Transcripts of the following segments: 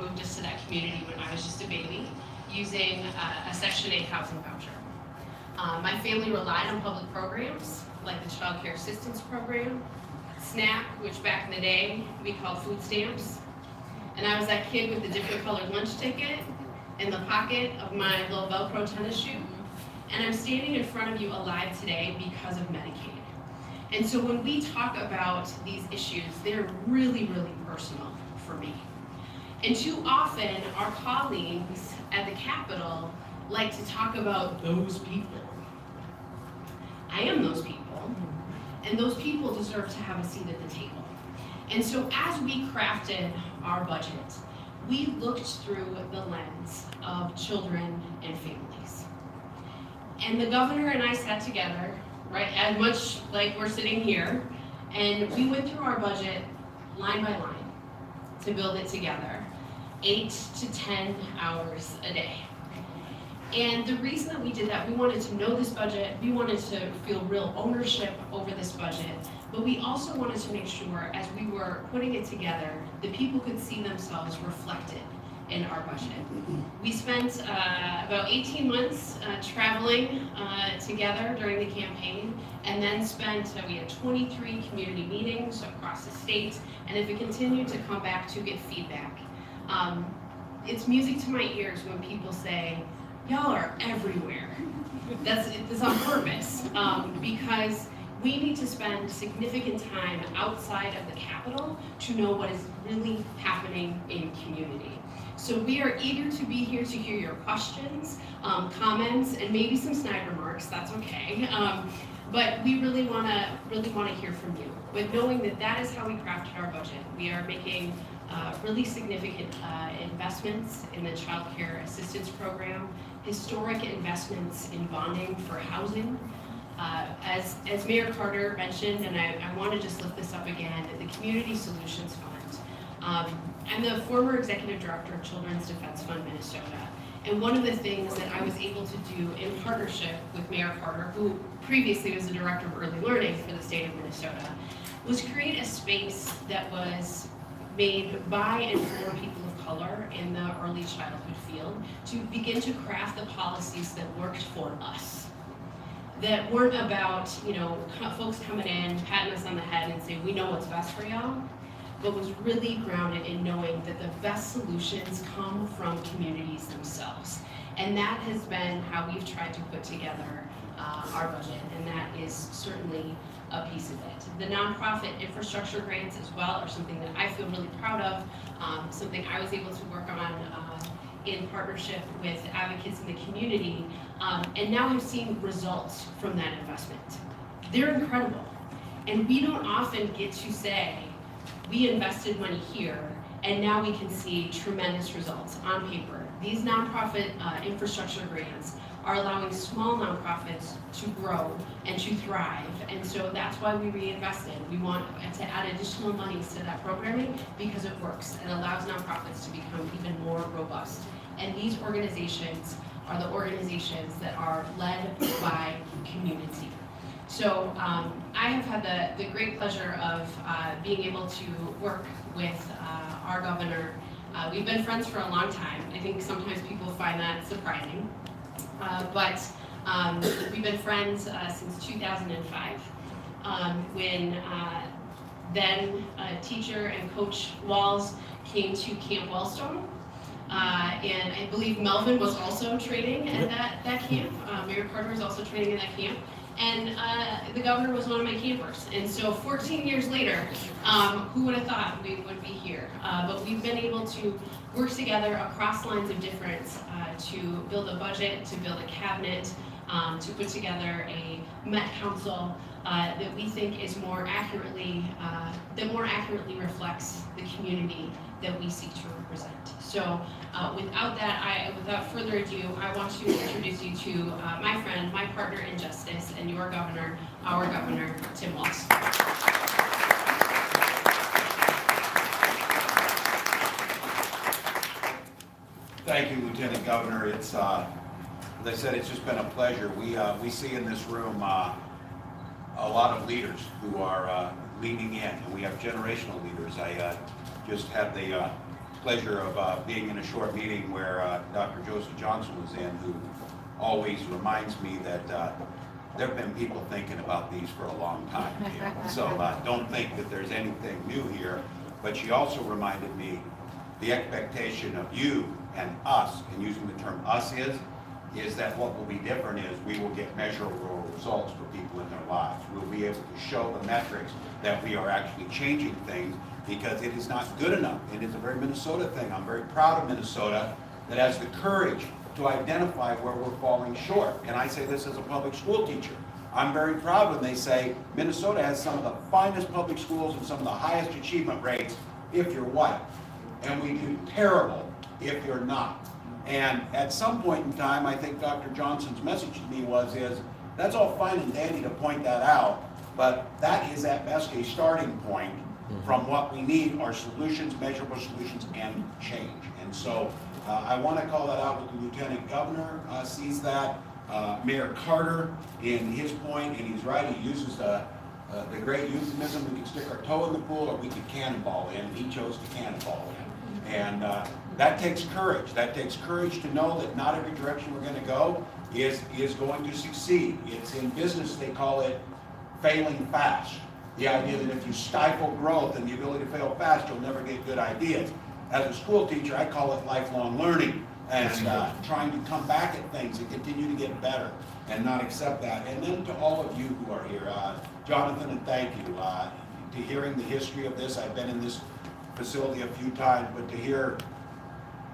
moved us to that community when I was just a baby, using a Section 8 housing voucher. My family relied on public programs like the Child Care Assistance Program, SNAP, which back in the day we called food stamps. And I was that kid with the different colored lunch ticket in the pocket of my little Velcro tennis shoe. And I'm standing in front of you alive today because of Medicaid. And so when we talk about these issues, they're really, really personal for me. And too often, our colleagues at the Capitol like to talk about those people. I am those people, and those people deserve to have a seat at the table. And so as we crafted our budget, we looked through the lens of children and families. And the governor and I sat together, right, as much like we're sitting here, and we went through our budget line by line to build it together, 8 to 10 hours a day. And the reason that we did that, we wanted to know this budget, we wanted to feel real ownership over this budget, but we also wanted to make sure as we were putting it together, that people could see themselves reflected in our budget. We spent about 18 months traveling together during the campaign, and then we had 23 community meetings across the state, and if it continued to come back to get feedback. It's music to my ears when people say, y'all are everywhere. It's on purpose, because we need to spend significant time outside of the Capitol to know what is really happening in community. So we are eager to be here to hear your questions, comments, and maybe some snide remarks. That's okay. But we really want to hear from you. But knowing that that is how we crafted our budget, we are making really significant investments in the Child Care Assistance Program, historic investments in bonding for housing. As Mayor Carter mentioned, and I want to just lift this up again, the Community Solutions Fund. I'm the former executive director of Children's Defense Fund Minnesota. And one of the things that I was able to do in partnership with Mayor Carter, who previously was the director of early learning for the state of Minnesota, was create a space that was made by and for people of color in the early childhood field to begin to craft the policies that worked for us. That weren't about, folks coming in, patting us on the head and saying, we know what's best for y'all, but was really grounded in knowing that the best solutions come from communities themselves. And that has been how we've tried to put together our budget, and that is certainly a piece of it. The nonprofit infrastructure grants as well are something that I feel really proud of, something I was able to work on in partnership with advocates in the community, and now I'm seeing results from that investment. They're incredible, and we don't often get to say, we invested money here, and now we can see tremendous results on paper. These nonprofit infrastructure grants are allowing small nonprofits to grow and to thrive, and so that's why we reinvested. We want to add additional monies to that programming because it works and allows nonprofits to become even more robust. And these organizations are the organizations that are led by community. So I have had the great pleasure of being able to work with our governor. We've been friends for a long time. I think sometimes people find that surprising. But we've been friends since 2005, when then teacher and Coach Walls came to Camp Wellstone. And I believe Melvin was also training at that camp. Mayor Carter was also training in that camp. And the governor was one of my campers. And so 14 years later, who would have thought we would be here? But we've been able to work together across lines of difference to build a budget, to build a cabinet, to put together a Met Council that we think is more accurately reflects the community that we seek to represent. So without further ado, I want to introduce you to my friend, my partner in justice, and your governor, our governor, Tim Walz. Thank you, Lieutenant Governor. It's, as I said, it's just been a pleasure. We see in this room a lot of leaders who are leaning in. We have generational leaders. I just had the pleasure of being in a short meeting where Dr. Joseph Johnson was in, who always reminds me that there have been people thinking about these for a long time here. So don't think that there's anything new here. But she also reminded me the expectation of you and us, and using the term us is that what will be different is we will get measurable results for people in their lives. We'll be able to show the metrics that we are actually changing things, because it is not good enough. It is a very Minnesota thing. I'm very proud of Minnesota that has the courage to identify where we're falling short. And I say this as a public school teacher. I'm very proud when they say Minnesota has some of the finest public schools and some of the highest achievement rates if you're white. And we do terrible if you're not. And at some point in time, I think Dr. Johnson's message to me is that's all fine and dandy to point that out, but that is at best a starting point from what we need are solutions, measurable solutions, and change. And so I want to call that out with the Lieutenant Governor sees that. Mayor Carter, in his point, and he's right, he uses the great euphemism, we could stick our toe in the pool or we could cannonball in, and he chose to cannonball in. And that takes courage. That takes courage to know that not every direction we're going to go is going to succeed. It's in business, they call it failing fast. The idea that if you stifle growth and the ability to fail fast, you'll never get good ideas. As a school teacher, I call it lifelong learning, and trying to come back at things and continue to get better and not accept that. And then to all of you who are here, Jonathan, and thank you. To hearing the history of this, I've been in this facility a few times, but to hear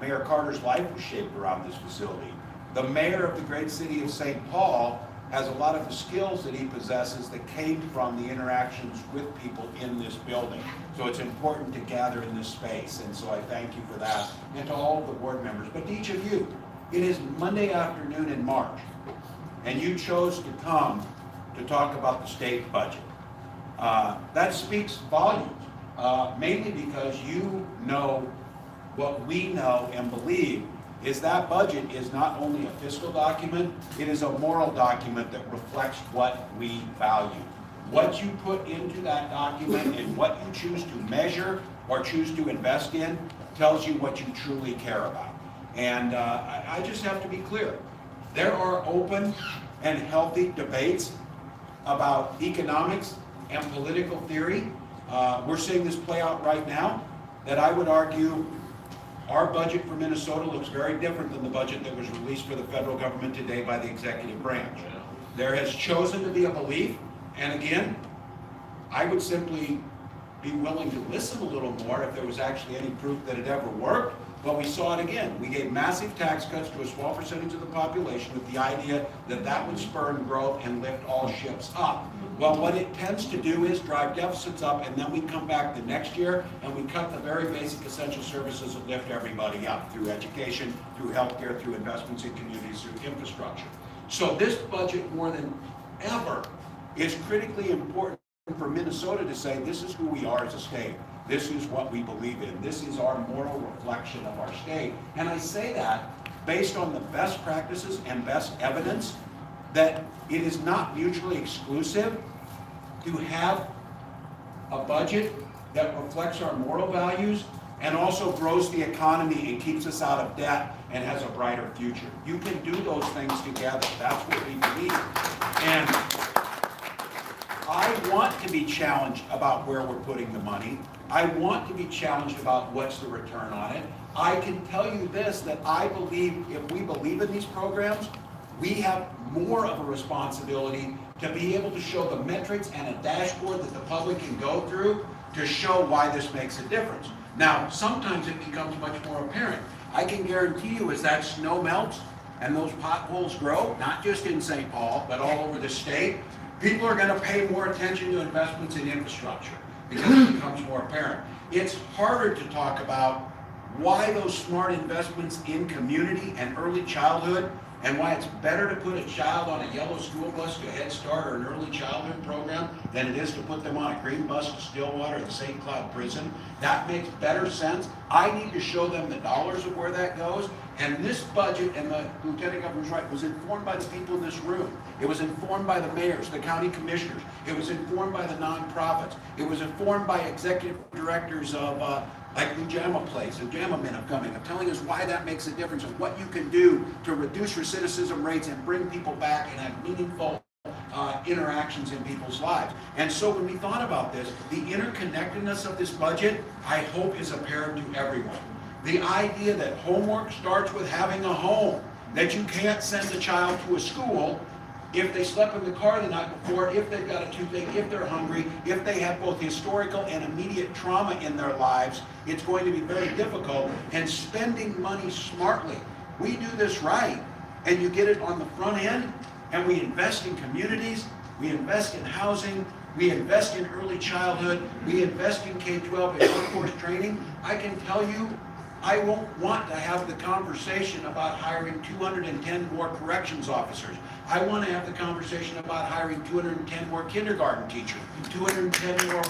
Mayor Carter's life was shaped around this facility. The mayor of the great city of St. Paul has a lot of the skills that he possesses that came from the interactions with people in this building. So it's important to gather in this space, and so I thank you for that, and to all of the board members. But to each of you, it is Monday afternoon in March, and you chose to come to talk about the state budget. That speaks volumes, mainly because you know what we know and believe is that budget is not only a fiscal document, it is a moral document that reflects what we value. What you put into that document and what you choose to measure or choose to invest in tells you what you truly care about. And I just have to be clear. There are open and healthy debates about economics and political theory. We're seeing this play out right now, that I would argue our budget for Minnesota looks very different than the budget that was released for the federal government today by the executive branch. There has chosen to be a belief, and again, I would simply be willing to listen a little more if there was actually any proof that it ever worked, but we saw it again. We gave massive tax cuts to a small percentage of the population with the idea that that would spur growth and lift all ships up. Well, what it tends to do is drive deficits up, and then we come back the next year and we cut the very basic essential services that lift everybody up through education, through healthcare, through investments in communities, through infrastructure. So this budget, more than ever, is critically important for Minnesota to say this is who we are as a state. This is what we believe in. This is our moral reflection of our state. And I say that based on the best practices and best evidence that it is not mutually exclusive to have a budget that reflects our moral values and also grows the economy and keeps us out of debt and has a brighter future. You can do those things together. That's what we believe. And I want to be challenged about where we're putting the money. I want to be challenged about what's the return on it. I can tell you this, that I believe if we believe in these programs, we have more of a responsibility to be able to show the metrics and a dashboard that the public can go through to show why this makes a difference. Now, sometimes it becomes much more apparent. I can guarantee you as that snow melts and those potholes grow, not just in St. Paul, but all over the state, people are going to pay more attention to investments in infrastructure because it becomes more apparent. It's harder to talk about why those smart investments in community and early childhood, and why it's better to put a child on a yellow school bus to Head Start or an early childhood program than it is to put them on a green bus to Stillwater and St. Cloud Prison. That makes better sense. I need to show them the dollars of where that goes. And this budget, and the Lieutenant Governor's right, was informed by the people in this room. It was informed by the mayors, the county commissioners. It was informed by the nonprofits. It was informed by executive directors of like Ujama Place and Ujama Men are coming, of telling us why that makes a difference and what you can do to reduce recidivism rates and bring people back and have meaningful interactions in people's lives. And so when we thought about this, the interconnectedness of this budget, I hope is apparent to everyone. The idea that homework starts with having a home, that you can't send a child to a school if they slept in the car the night before, if they've got a toothache, if they're hungry, if they have both historical and immediate trauma in their lives, it's going to be very difficult. And spending money smartly, we do this right, and you get it on the front end, and we invest in communities, we invest in housing, we invest in early childhood, we invest in K-12 and workforce training. I can tell you, I won't want to have the conversation about hiring 210 more corrections officers. I want to have the conversation about hiring 210 more kindergarten teachers, 210 more